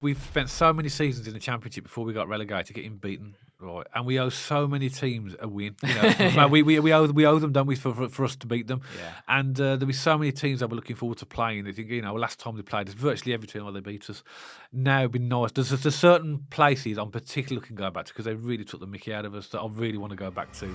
we've spent so many seasons in the Championship before we got relegated, getting beaten, right? And we owe so many teams a win. You know, we owe them, don't we, for us to beat them? Yeah. And there'll be so many teams that we're looking forward to playing. They think, last time they played, it's virtually every team they beat us. Now it'd be nice. There's certain places I'm particularly looking to go back to because they really took the mickey out of us that I really want to go back to.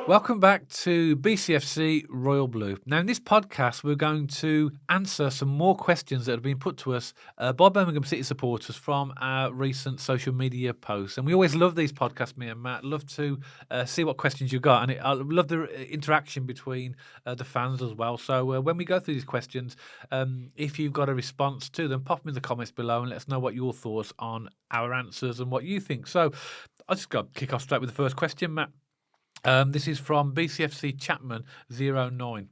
Welcome back to BCFC Royal Blue. Now, in this podcast, we're going to answer some more questions that have been put to us by Birmingham City supporters from our recent social media posts. And we always love these podcasts, me and Matt. Love to see what questions you've got. And I love the interaction between the fans as well. So when we go through these questions, if you've got a response to them, pop them in the comments below and let us know what your thoughts on our answers and what you think. So I'll just go kick off straight with the first question, Matt. This is from BCFC Chapman 09.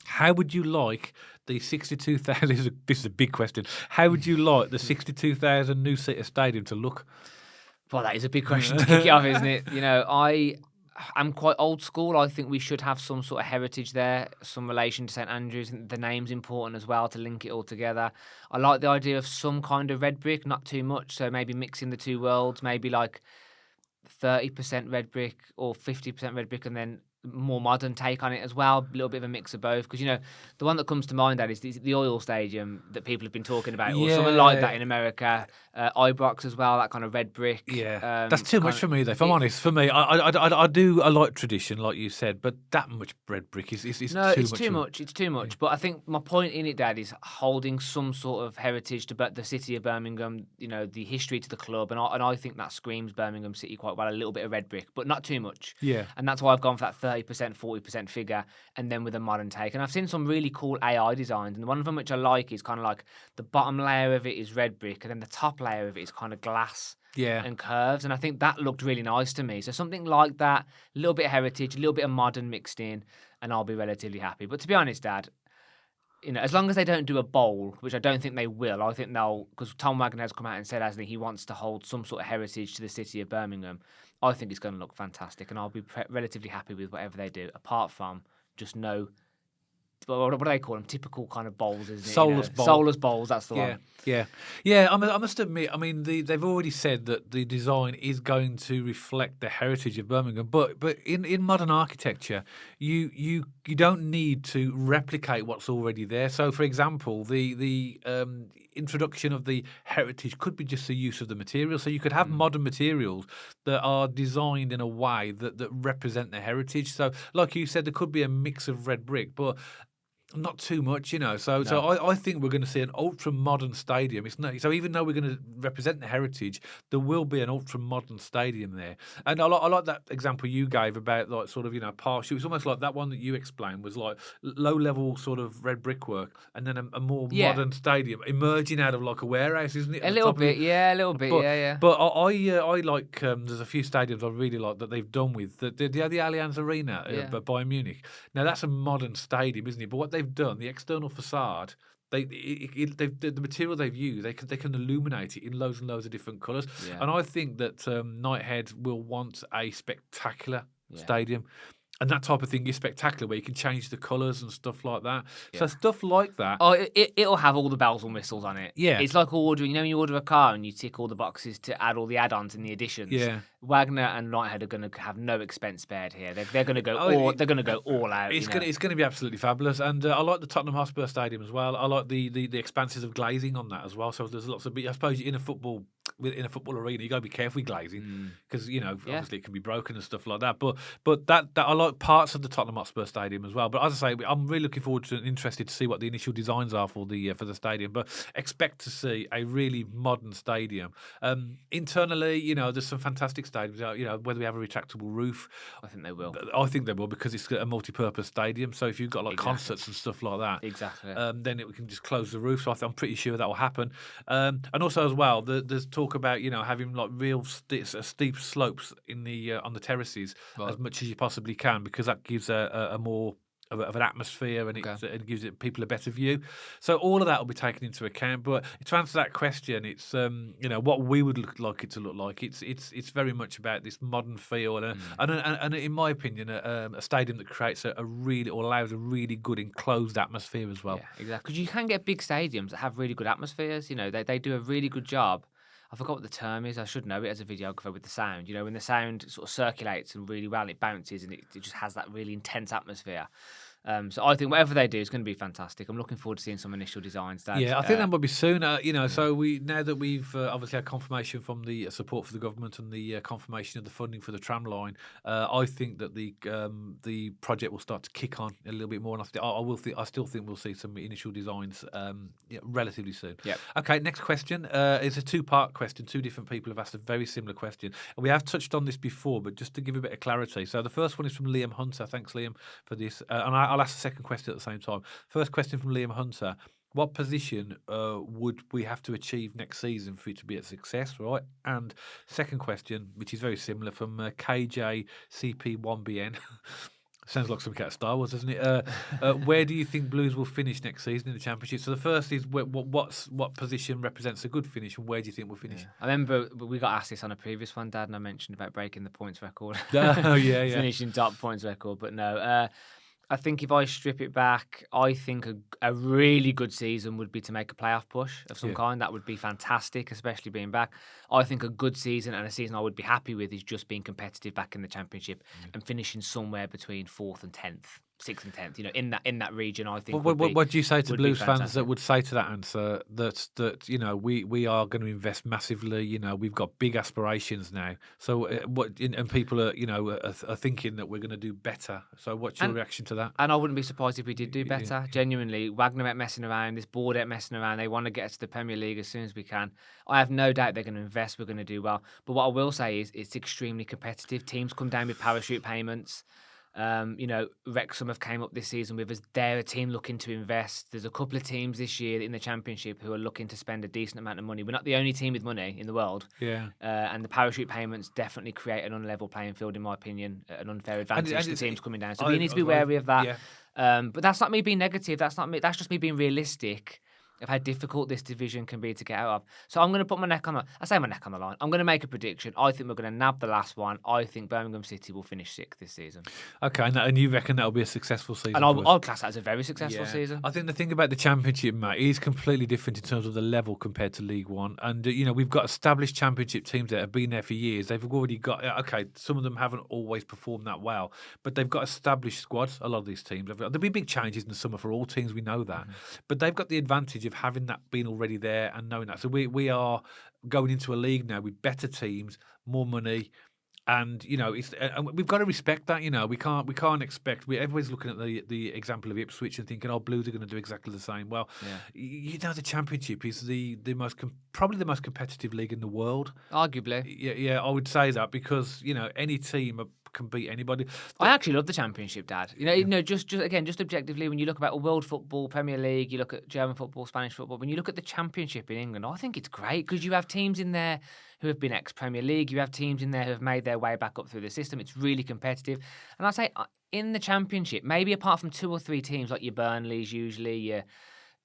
How would you like the 62,000? This is a big question. How would you like the 62,000 new seater stadium to look? Well, that is a big question to kick it off, isn't it? I'm quite old school. I think we should have some sort of heritage there, some relation to St.Andrews. The name's important as well to link it all together. I like the idea of some kind of red brick, not too much. So maybe mixing the two worlds, maybe like 30% red brick or 50% red brick and then more modern take on it as well, a little bit of a mix of both. Because, the one that comes to mind, Dad, is the Oil Stadium that people have been talking about, or something like that in America. Ibrox as well, that kind of red brick. Yeah, that's too much for me, though. If I'm honest, for me, I like tradition, like you said, but that much red brick is no, too it's much. Too much. It's too much. But I think my point in it, Dad, is holding some sort of heritage to the city of Birmingham. The history to the club, and I think that screams Birmingham City quite well. A little bit of red brick, but not too much. Yeah, and that's why I've gone for that 30%, 40% figure, and then with a modern take. And I've seen some really cool AI designs, and one of them which I like is kind of like the bottom layer of it is red brick, and then the top layer of it is kind of glass and curves. And I think that looked really nice to me. So something like that, a little bit of heritage, a little bit of modern mixed in, and I'll be relatively happy. But to be honest, Dad, as long as they don't do a bowl, which I don't think they will, I think they'll, because Tom Wagner has come out and said, hasn't he wants to hold some sort of heritage to the city of Birmingham. I think it's going to look fantastic, and I'll be relatively happy with whatever they do, apart from just no, what do they call them? Typical kind of bowls, isn't it? Soulless bowl. Soulless bowls, that's the one. Yeah. I must admit, they've already said that the design is going to reflect the heritage of Birmingham, but in modern architecture, you don't need to replicate what's already there. So, for example, the introduction of the heritage could be just the use of the material. So you could have modern materials that are designed in a way that represent the heritage. So, like you said, there could be a mix of red brick, but not too much, So I think we're going to see an ultra-modern stadium. It's not, so even though we're going to represent the heritage, there will be an ultra-modern stadium there. And I like that example you gave about like sort of partial. It's almost like that one that you explained was like low-level sort of red brickwork, and then a more modern stadium emerging out of like a warehouse, isn't it? A little bit. But I like there's a few stadiums I really like that they've done with the Allianz Arena by Bayern Munich. Now that's a modern stadium, isn't it? But what they've done, the external facade, the material they've used, they can illuminate it in loads and loads of different colours. And I think that Nighthead will want a spectacular stadium. And that type of thing is spectacular, where you can change the colours and stuff like that. Yeah. So stuff like that. Oh, it'll have all the bells and whistles on it. Yeah. It's like ordering, when you order a car and you tick all the boxes to add all the add-ons and the additions. Yeah. Wagner and Nighthead are going to have no expense spared here. They're going to go all out. It's going to be absolutely fabulous. And I like the Tottenham Hotspur Stadium as well. I like the expanses of glazing on that as well. So there's lots of. I suppose in a football arena, you got to be careful with glazing because obviously it can be broken and stuff like that. But that I like parts of the Tottenham Hotspur Stadium as well. But as I say, I'm really looking forward to and interested to see what the initial designs are for the stadium. But expect to see a really modern stadium. Internally, there's some fantastic stadiums. Whether we have a retractable roof, I think they will. I think they will, because it's a multi-purpose stadium. So if you've got concerts and stuff like that, then we can just close the roof. So I'm pretty sure that will happen. And also as well, there's talk about having like real steep slopes in the on the terraces as much as you possibly can, because that gives a more of an atmosphere, and Okay. it gives people a better view. So all of that will be taken into account. But to answer that question, it's what we would like it to look like. It's very much about this modern feel, and in my opinion, a stadium that creates a really or allows a really good enclosed atmosphere as well. Yeah, exactly. Because you can get big stadiums that have really good atmospheres. They do a really good job. I forgot what the term is. I should know it as a videographer with the sound. When the sound sort of circulates and really well, it bounces and it just has that really intense atmosphere. So I think whatever they do is going to be fantastic. I'm looking forward to seeing some initial designs. Dad. Yeah, I think that might be soon. So now that we've obviously had confirmation from the support for the government and the confirmation of the funding for the tram line, I think that the project will start to kick on a little bit more. And I still think we'll see some initial designs relatively soon. Yep. Okay, next question. It's a two-part question. Two different people have asked a very similar question, and we have touched on this before, but just to give a bit of clarity. So the first one is from Liam Hunter. Thanks, Liam, for this. And I'll ask the second question at the same time. First question from Liam Hunter. What position would we have to achieve next season for it to be a success, right? And second question, which is very similar, from KJCP1BN. Sounds like some kind of Star Wars, doesn't it? Where do you think Blues will finish next season in the Championship? So the first is what position represents a good finish, and where do you think we'll finish? Yeah. I remember we got asked this on a previous one, Dad, and I mentioned about breaking the points record. Oh, yeah. Finishing top points record, but no. I think if I strip it back, I think a really good season would be to make a playoff push of some kind. That would be fantastic, especially being back. I think a good season and a season I would be happy with is just being competitive back in the Championship and finishing somewhere between 4th and 10th. 6th and 10th, in that region, I think. What do you say to Blues fans that would say to that answer that we are going to invest massively? We've got big aspirations now. So and people are are thinking that we're going to do better. So what's your reaction to that? And I wouldn't be surprised if we did do better. Genuinely, Wagner ain't messing around. This board ain't messing around. They want to get us to the Premier League as soon as we can. I have no doubt they're going to invest. We're going to do well. But what I will say is it's extremely competitive. Teams come down with parachute payments. Wrexham have came up this season with us. They're a team looking to invest. There's a couple of teams this year in the Championship who are looking to spend a decent amount of money. We're not the only team with money in the world. Yeah. And the parachute payments definitely create an unlevel playing field, in my opinion, an unfair advantage to teams coming down. So we need to be wary of that. Yeah. But that's not me being negative. That's not me. That's just me being realistic of how difficult this division can be to get out of. So I'm going to put my neck on the line. I'm going to make a prediction. I think we're going to nab the last one. I think Birmingham City will finish 6th this season. Okay, and you reckon that'll be a successful season? And I'll class that as a very successful season. I think the thing about the Championship, Matt, is completely different in terms of the level compared to League One. And, we've got established Championship teams that have been there for years. They've already got, some of them haven't always performed that well, but they've got established squads, a lot of these teams. There'll be big changes in the summer for all teams, we know that. But they've got the advantage of having that being already there and knowing that. So we are going into a league now with better teams, more money, and and we've got to respect that. We can't expect. Everybody's looking at the example of Ipswich and thinking, Blues are going to do exactly the same. Well, the Championship is probably the most competitive league in the world, arguably. Yeah, I would say that because any team can beat anybody. I actually love the Championship, Dad. Just objectively, when you look about world football, Premier League, you look at German football, Spanish football. When you look at the Championship in England, I think it's great because you have teams in there who have been ex-Premier League. You have teams in there who have made their way back up through the system. It's really competitive. And I'd say in the Championship, maybe apart from 2 or 3 teams like your Burnleys, usually your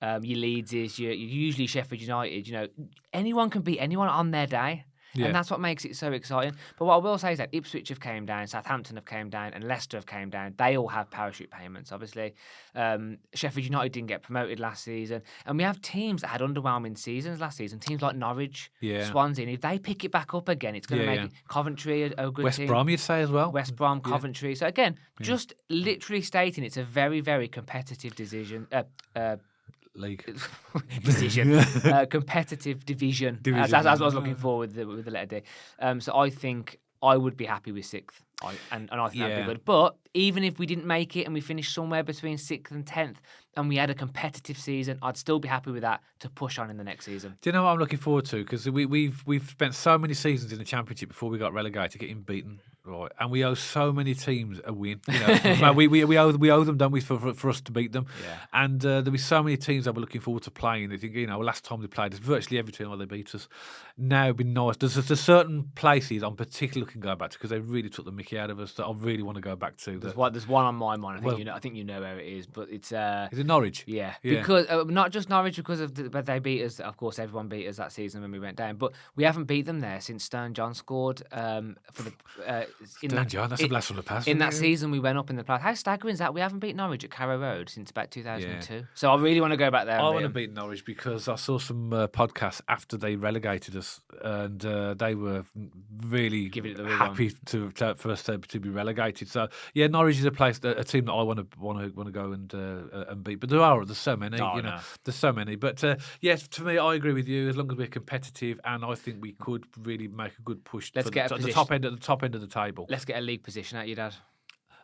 Leedses, your usually Sheffield United. Anyone can beat anyone on their day. Yeah. And that's what makes it so exciting. But what I will say is that Ipswich have came down, Southampton have came down, and Leicester have came down. They all have parachute payments, obviously. Sheffield United didn't get promoted last season. And we have teams that had underwhelming seasons last season. Teams like Norwich, Swansea. If they pick it back up again, it's going to make it. Coventry a good West team. West Brom, you'd say as well. West Brom, Coventry. So again, just literally stating it's a very, very competitive decision. League decision, competitive division. That's what I was looking for with the letter D. So I think I would be happy with 6th, and I think that'd be good. But even if we didn't make it and we finished somewhere between 6th and 10th, and we had a competitive season, I'd still be happy with that to push on in the next season. Do you know what I'm looking forward to? Because we've spent so many seasons in the Championship before we got relegated, getting beaten right? And we owe so many teams a win. You know, we owe them, don't we, for us to beat them? Yeah. And there'll be so many teams that we're looking forward to playing. They think, you know, last time they played us, virtually every team they beat us. Now it'd be nice. There's certain places I'm particularly looking to go back to because they really took the mickey out of us that I really want to go back to. There's one on my mind. I think you know where it is, but it's Is it Norwich? Yeah. Because not just Norwich because but they beat us. Of course, everyone beat us that season when we went down, but we haven't beat them there since Stern John scored for the That's a blast from the past. In that season, we went up in the playoffs. How staggering is that? We haven't beat Norwich at Carrow Road since about 2002. So I really want to go back there. I want to beat Norwich because I saw some podcasts after they relegated us, and they were really happy for us to be relegated. So yeah, Norwich is a team that I want to go and beat. But there's so many, there's so many. But yes, to me, I agree with you. As long as we're competitive, and I think we could really make a good push at the top end of the table. Let's get a league position out you, Dad.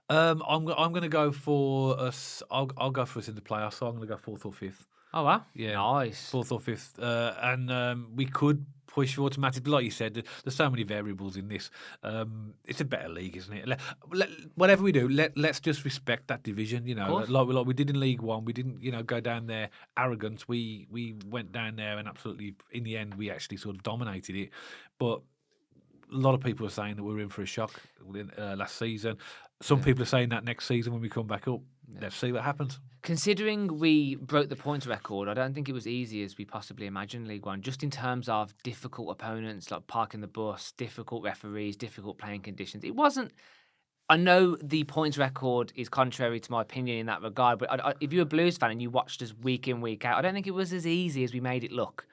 I'm going to go for us. I'll go for us in the playoffs. So I'm going to go 4th or 5th. Oh wow, yeah, nice. 4th or 5th, and we could push for automatic. But like you said, there's so many variables in this. It's a better league, isn't it? Whatever we do, let's just respect that division. You know, like we did in League One. We didn't, go down there arrogant. We went down there and absolutely, in the end, we actually sort of dominated it. But a lot of people are saying that we're in for a shock last season. Some people are saying that next season when we come back up. Let's see what happens. Considering we broke the points record, I don't think it was easy as we possibly imagined League One, just in terms of difficult opponents, like parking the bus, difficult referees, difficult playing conditions. It wasn't... I know the points record is contrary to my opinion in that regard, but if you're a Blues fan and you watched us week in, week out, I don't think it was as easy as we made it look.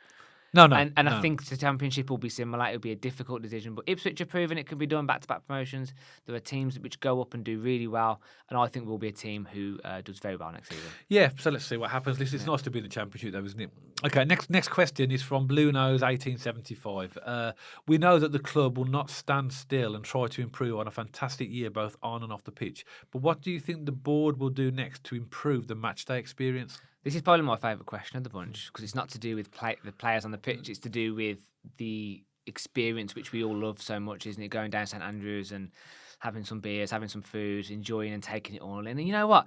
No. I think the Championship will be similar. It'll be a difficult decision, but Ipswich are proving it can be done back-to-back promotions. There are teams which go up and do really well, and I think we'll be a team who does very well next season. Yeah, so let's see what happens. It's nice to be in the Championship, though, isn't it? Okay, next question is from Blue Nose 1875. We know that the club will not stand still and try to improve on a fantastic year both on and off the pitch, but what do you think the board will do next to improve the matchday experience? This is probably my favourite question of the bunch because it's not to do with the players on the pitch. It's to do with the experience which we all love so much, isn't it? Going down St.Andrews and having some beers, having some food, enjoying and taking it all in. And you know what?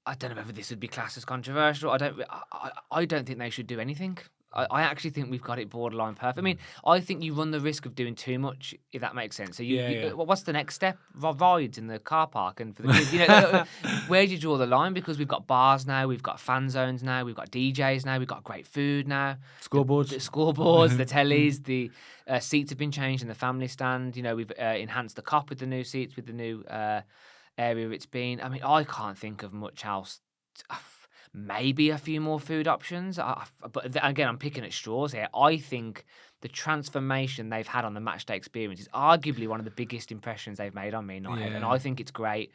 I don't know whether this would be classed as controversial. I don't think they should do anything. I actually think we've got it borderline perfect. I mean, I think you run the risk of doing too much, if that makes sense. So, what's the next step? Rides in the car park and for the kids. Where do you draw the line? Because we've got bars now, we've got fan zones now, we've got DJs now, we've got great food now, scoreboards, the tellies, the seats have been changed in the family stand. We've enhanced the cop with the new seats, with the new area it's been. I mean, I can't think of much else. Maybe a few more food options. But again, I'm picking at straws here. I think the transformation they've had on the matchday experience is arguably one of the biggest impressions they've made on me, and I think it's great.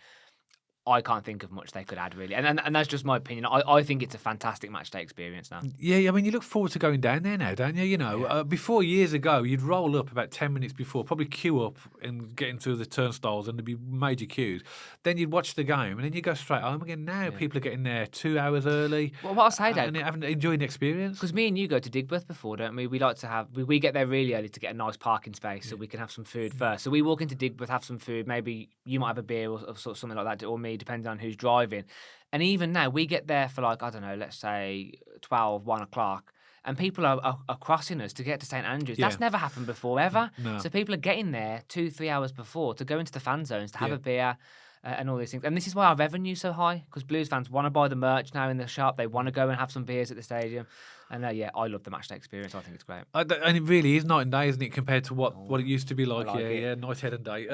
I can't think of much they could add, really. And that's just my opinion. I think it's a fantastic matchday experience now. Yeah, I mean, you look forward to going down there now, don't you? Before, years ago, you'd roll up about 10 minutes before, probably queue up and get into the turnstiles, and there'd be major queues. Then you'd watch the game, and then you'd go straight home again. Now people are getting there 2 hours early. Well, what I'll say, Dad, and enjoying the experience. Because me and you go to Digbeth before, don't we? We like to have... We get there really early to get a nice parking space so we can have some food first. So we walk into Digbeth, have some food. Maybe you might have a beer or something like that, or me, depending on who's driving. And even now, we get there for let's say 12, 1 o'clock, and people are crossing us to get to St.Andrews. That's never happened before, ever. No. So people are getting there 2-3 hours before to go into the fan zones, to have a beer and all these things. And this is why our revenue's so high, because Blues fans want to buy the merch now in the shop. They want to go and have some beers at the stadium. And I love the matchday experience. I think it's great. And it really is night and day, isn't it, compared to what it used to be like? Night, head and day.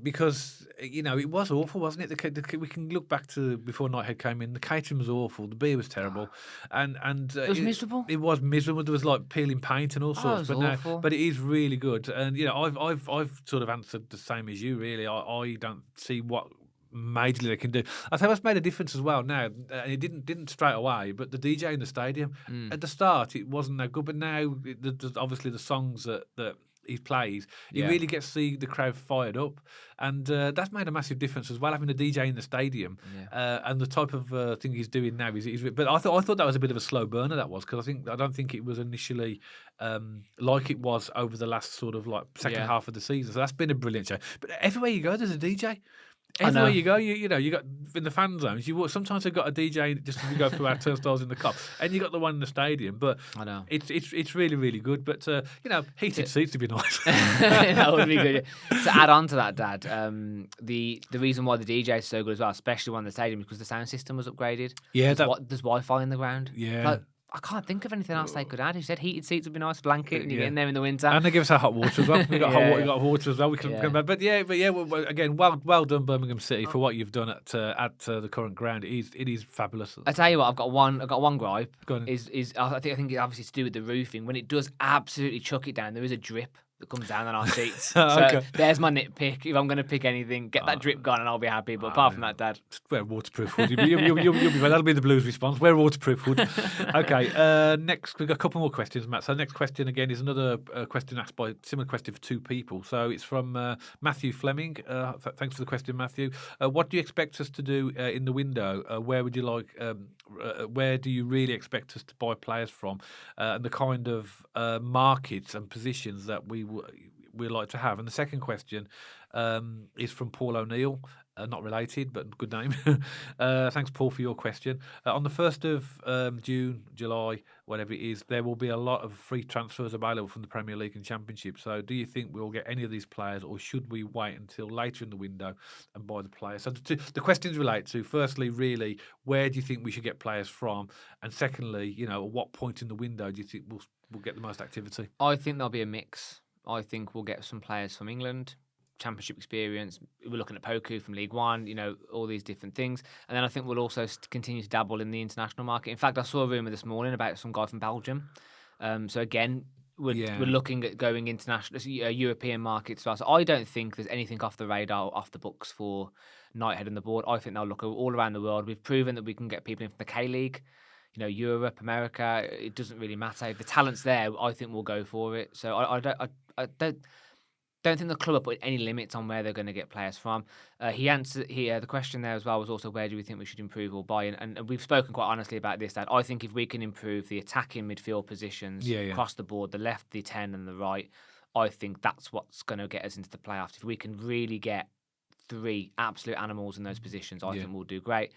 Because, it was awful, wasn't it? We can look back to before Nighthead came in. The catering was awful. The beer was terrible. And it was miserable. It was miserable. There was peeling paint and all sorts. It was awful. But it is really good. And, I've sort of answered the same as you, really. I don't see what majorly they can do. I think what's made a difference as well now, and it didn't straight away, but the DJ in the stadium, at the start it wasn't that good, but now there's obviously the songs that he plays, he Yeah. really gets the crowd fired up, and that's made a massive difference as well. Having a DJ in the stadium, and the type of thing he's doing now is. But I thought that was a bit of a slow burner. That was because I don't think it was initially like it was over the last sort of like second half of the season. So that's been a brilliant show. But everywhere you go, there's a DJ. Everywhere you go, you know, you got in the fan zones. Sometimes they've got a DJ just as we go through our turnstiles in the Cop, and you got the one in the stadium. But I know it's really really good. But heated seats would be nice. that would be good. To add on to that, Dad, the reason why the DJ is so good as well, especially one in the stadium, is because the sound system was upgraded. Yeah, there's Wi-Fi in the ground. Yeah. Like, I can't think of anything else they could add. He said heated seats would be nice, blanket, and you get in there in the winter. And they give us our hot water as well. We got hot water as well. We can come back. But again, well done, Birmingham City, for what you've done at the current ground. It is fabulous. I tell you what, I've got one gripe. Go on. Is I think it obviously to do with the roofing. When it does absolutely chuck it down, there is a drip that comes down on our seats. So there's my nitpick. If I'm going to pick anything, get that drip gone and I'll be happy. But apart from that, Dad, wear waterproof hood. You'll be fine. That'll be the Blues response. Wear waterproof hood. Okay. Next, we've got a couple more questions, Matt. So next question again is another question asked by similar question for two people. So it's from Matthew Fleming. Thanks for the question, Matthew. What do you expect us to do in the window? Where would you like? Where do you really expect us to buy players from? And the kind of markets and positions that we like to have. And the second question is from Paul O'Neill, not related, but good name. Thanks, Paul, for your question. On the 1st of June, July, whatever it is, there will be a lot of free transfers available from the Premier League and Championship. So do you think we'll get any of these players, or should we wait until later in the window and buy the players? So the questions relate to, firstly, really, where do you think we should get players from? And secondly, at what point in the window do you think we'll get the most activity? I think there'll be a mix. I think we'll get some players from England, Championship experience. We're looking at Poku from League One, all these different things. And then I think we'll also continue to dabble in the international market. In fact, I saw a rumour this morning about some guy from Belgium. So again, we're looking at going international, European markets as well. So I don't think there's anything off the radar or off the books for Knighthead and the board. I think they'll look all around the world. We've proven that we can get people in from the K-League. Europe, America, it doesn't really matter. If the talent's there, I think we'll go for it. So I don't think the club are putting any limits on where they're going to get players from. He answered the question there as well was also, where do we think we should improve or buy? And we've spoken quite honestly about this, that I think if we can improve the attacking midfield positions across the board, the left, the 10 and the right, I think that's what's going to get us into the playoffs. If we can really get 3 absolute animals in those positions, I think we'll do great.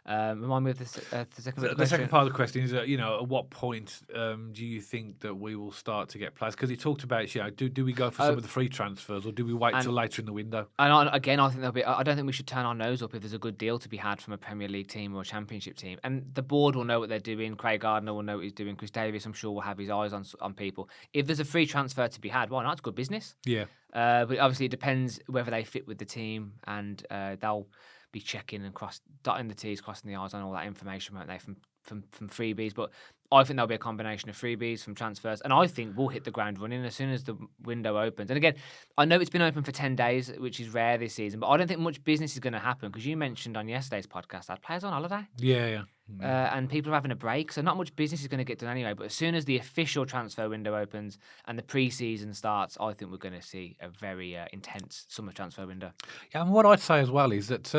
Remind me of the second part of the question. The second part of the question is, at what point do you think that we will start to get players? Because he talked about, do we go for some of the free transfers, or do we wait till later in the window? And again, I think I don't think we should turn our nose up if there's a good deal to be had from a Premier League team or a Championship team. And the board will know what they're doing. Craig Gardner will know what he's doing. Chris Davies, I'm sure, will have his eyes on people. If there's a free transfer to be had, why not? It's good business. Yeah. But obviously, it depends whether they fit with the team, and they'll be checking and dotting the T's, crossing the I's on all that information, won't they, from freebies. But I think there'll be a combination of freebies from transfers, and I think we'll hit the ground running as soon as the window opens. And again, I know it's been open for 10 days, which is rare this season, but I don't think much business is going to happen, because you mentioned on yesterday's podcast that players on holiday. Yeah. And people are having a break, so not much business is going to get done anyway. But as soon as the official transfer window opens and the pre-season starts, I think we're going to see a very intense summer transfer window. Yeah, and what I'd say as well is that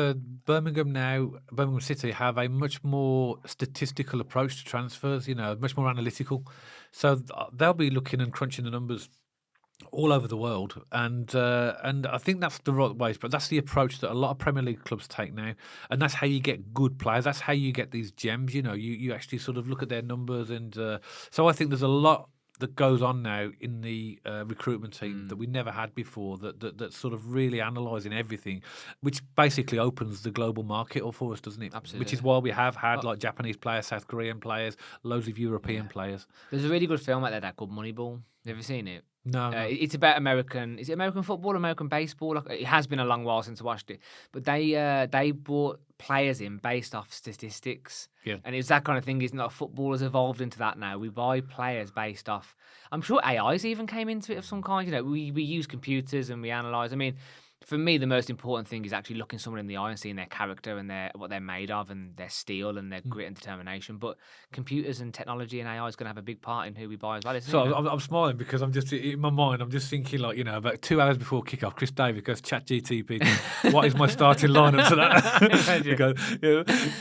Birmingham City have a much more statistical approach to transfers, much more analytical. So they'll be looking and crunching the numbers all over the world, and I think that's the right way. But that's the approach that a lot of Premier League clubs take now, and that's how you get good players. That's how you get these gems. You actually sort of look at their numbers, and so I think there's a lot that goes on now in the recruitment team that we never had before. That's sort of really analysing everything, which basically opens the global market up for us, doesn't it? Absolutely. Which is why we have had like Japanese players, South Korean players, loads of European players. There's a really good film out there called Moneyball. Have you ever seen it? No. It's about American. Is it American football, American baseball? It has been a long while since I watched it. But they brought players in based off statistics. Yeah. And it's that kind of thing. Isn't it? Football has evolved into that now. We buy players based off. I'm sure AIs even came into it of some kind. We use computers and we analyse. I mean, For me, the most important thing is actually looking someone in the eye and seeing their character and what they're made of and their steel and their grit and determination. But computers and technology and AI is going to have a big part in who we buy as well, isn't So it? I'm smiling because I'm just in my mind. I'm just thinking like about 2 hours before kickoff, Chris David goes ChatGTP. What is my starting lineup to that? He goes,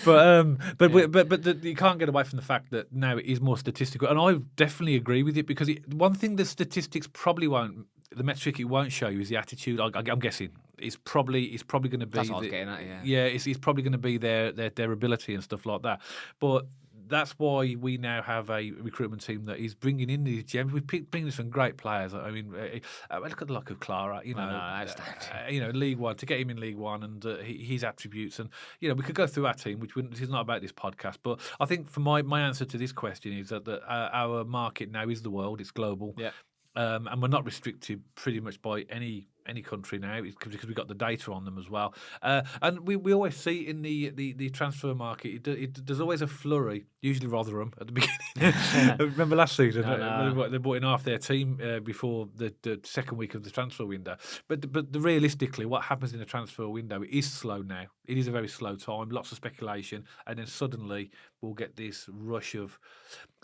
but you can't get away from the fact that now it is more statistical, and I definitely agree with it because one thing the statistics probably won't. The metric it won't show you is the attitude. I'm guessing it's probably going to be. That's what I was getting at. Yeah. Yeah, it's probably going to be their ability and stuff like that. But that's why we now have a recruitment team that is bringing in these gems. We bringing some great players. I mean, look at the luck of Clara. League One, to get him in League One and his attributes, and we could go through our team, this is not about this podcast. But I think for my answer to this question is that our market now is the world. It's global. Yeah. And we're not restricted pretty much by any country now because we've got the data on them as well. And we always see in the transfer market, there's always a flurry, usually Rotherham at the beginning. Remember last season? They brought in half their team before the second week of the transfer window. But realistically, what happens in the transfer window is slow now. It is a very slow time, lots of speculation, and then suddenly we'll get this rush of.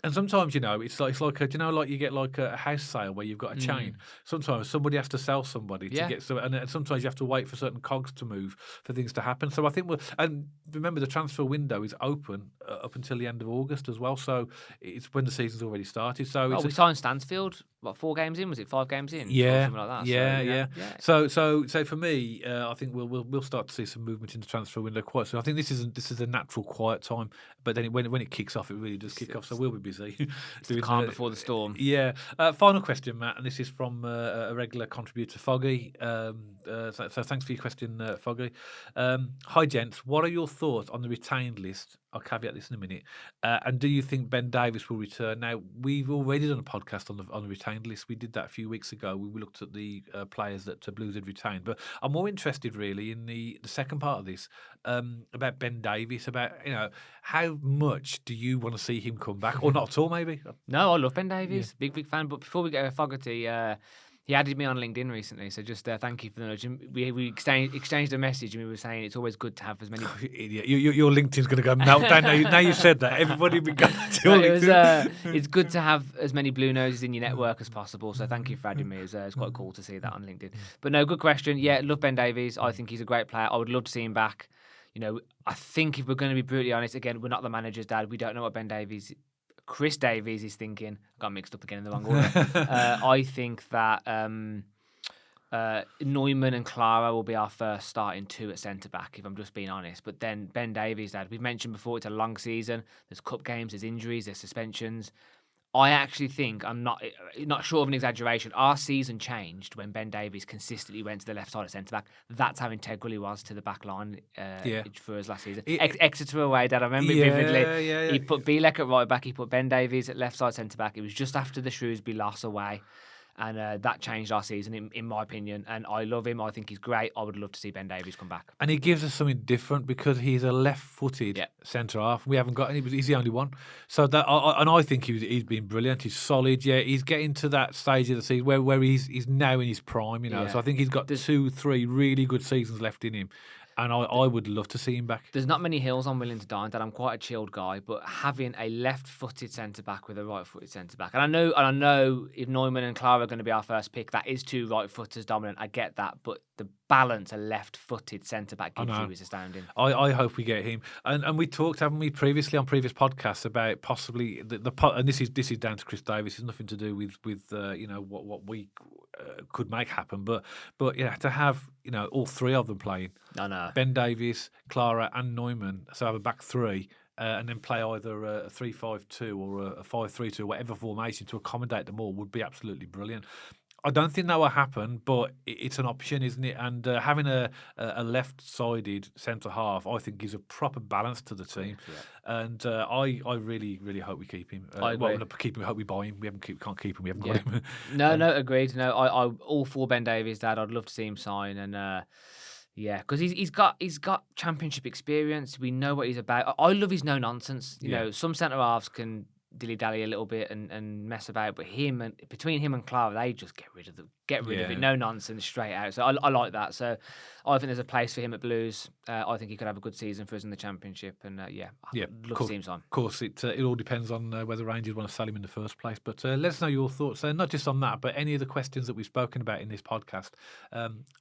And sometimes, it's like like you get like a house sale where you've got a chain. Sometimes somebody has to sell somebody to get some, and sometimes you have to wait for certain cogs to move for things to happen. So I think and remember the transfer window is open up until the end of August as well. So it's when the season's already started. So we signed Stansfield. What, 4 games in? Was it 5 games in? Yeah, something like that. Yeah. So for me, I think we'll start to see some movement in the transfer window quite soon. I think this is a natural quiet time, but then when it kicks off, it really does kick off. So we'll be busy. Doing calm before the storm. Yeah. Final question, Matt, and this is from a regular contributor, Foggy. So thanks for your question, Foggy. Hi, gents. What are your thoughts on the retained list? I'll caveat this in a minute. And do you think Ben Davies will return? Now, we've already done a podcast on the retained list. We did that a few weeks ago. We looked at the players that Blues had retained. But I'm more interested, really, in the second part of this, about Ben Davies, about, how much do you want to see him come back? Or not at all, maybe? No, I love Ben Davies. Yeah. Big fan. But before we go to Fogarty, he added me on LinkedIn recently, so just thank you for the nudge. We exchanged a message, and we were saying it's always good to have as many. Your LinkedIn's going to go meltdown now you said that. Everybody be going to your LinkedIn. It's good to have as many blue noses in your network as possible. So thank you for adding me. It's quite cool to see that on LinkedIn. But no, good question. Yeah, love Ben Davies. I think he's a great player. I would love to see him back. I think if we're going to be brutally honest, again, we're not the manager's dad. We don't know what Chris Davies is thinking. I got mixed up again in the wrong order. I think that Neumann and Clara will be our first starting 2 at centre-back, if I'm just being honest. But then Ben Davies, Dad, we've mentioned before, it's a long season. There's cup games, there's injuries, there's suspensions. I actually think, I'm not short of an exaggeration, our season changed when Ben Davies consistently went to the left side of centre-back. That's how integral he was to the back line for us last season. Exeter away, Dad, I remember it vividly. Yeah. He put Bielek at right back, he put Ben Davies at left side centre-back. It was just after the Shrewsbury loss away. And that changed our season, in my opinion. And I love him. I think he's great. I would love to see Ben Davies come back. And he gives us something different because he's a left-footed centre half. We haven't got any, but he's the only one. So that, and I think he's been brilliant. He's solid. Yeah, he's getting to that stage of the season where he's now in his prime. So I think he's got 2-3 really good seasons left in him. And I would love to see him back. There's not many hills I'm willing to die on, Dad. I'm quite a chilled guy, but having a left-footed centre-back with a right-footed centre-back, and I know if Neumann and Clara are going to be our first pick, that is 2 right-footers dominant. I get that, but the balance a left-footed centre-back gives you is astounding. I hope we get him. And we talked, haven't we, previously on previous podcasts about possibly and this is down to Chris Davies. It's nothing to do with what we could make happen, but to have all 3 of them playing. I know. Ben Davies, Clara, and Neumann. So have a back 3. And then play either a 3-5-2 or a 5-3-2, whatever formation to accommodate them all would be absolutely brilliant. I don't think that will happen, but it's an option, isn't it? And having a left-sided centre half, I think, gives a proper balance to the team. Yeah. And I really, really hope we keep him. I agree. Well, keep him. Hope we buy him. Can't keep him. We haven't got him. No, agreed. No, I all for Ben Davies, Dad. I'd love to see him sign and. Yeah, because he's got championship experience. We know what he's about. I love his no nonsense. You know, some centre halves can dilly dally a little bit and mess about, but between him and Clara, they just get rid of the get rid of it, Yeah. no nonsense, straight out. So I like that. So I think there's a place for him at Blues. I think he could have a good season for us in the Championship, and Yeah, I'd love to see him sign. Of course, it all depends on whether Rangers want to sell him in the first place. But let us know your thoughts, not just on that, but any of the questions that we've spoken about in this podcast.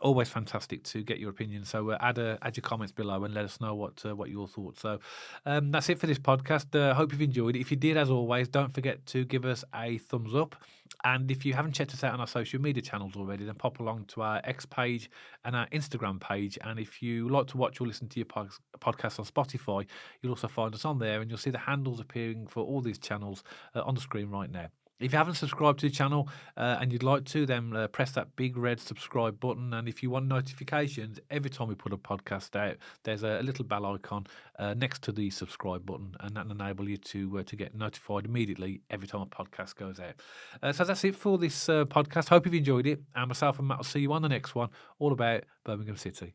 Always fantastic to get your opinion. So add your comments below and let us know what your thoughts. So that's it for this podcast. Hope you've enjoyed it. If you did, as always, don't forget to give us a thumbs up. And if you haven't checked us out on our social media channels already, then pop along to our X page and our Instagram page. And if you like to watch or listen to your podcast on Spotify, you'll also find us on there, and you'll see the handles appearing for all these channels on the screen right now. If you haven't subscribed to the channel and you'd like to, then press that big red subscribe button. And if you want notifications every time we put a podcast out, there's a little bell icon next to the subscribe button, and that will enable you to get notified immediately every time a podcast goes out. So that's it for this podcast. Hope you've enjoyed it. And myself and Matt will see you on the next one, all about Birmingham City.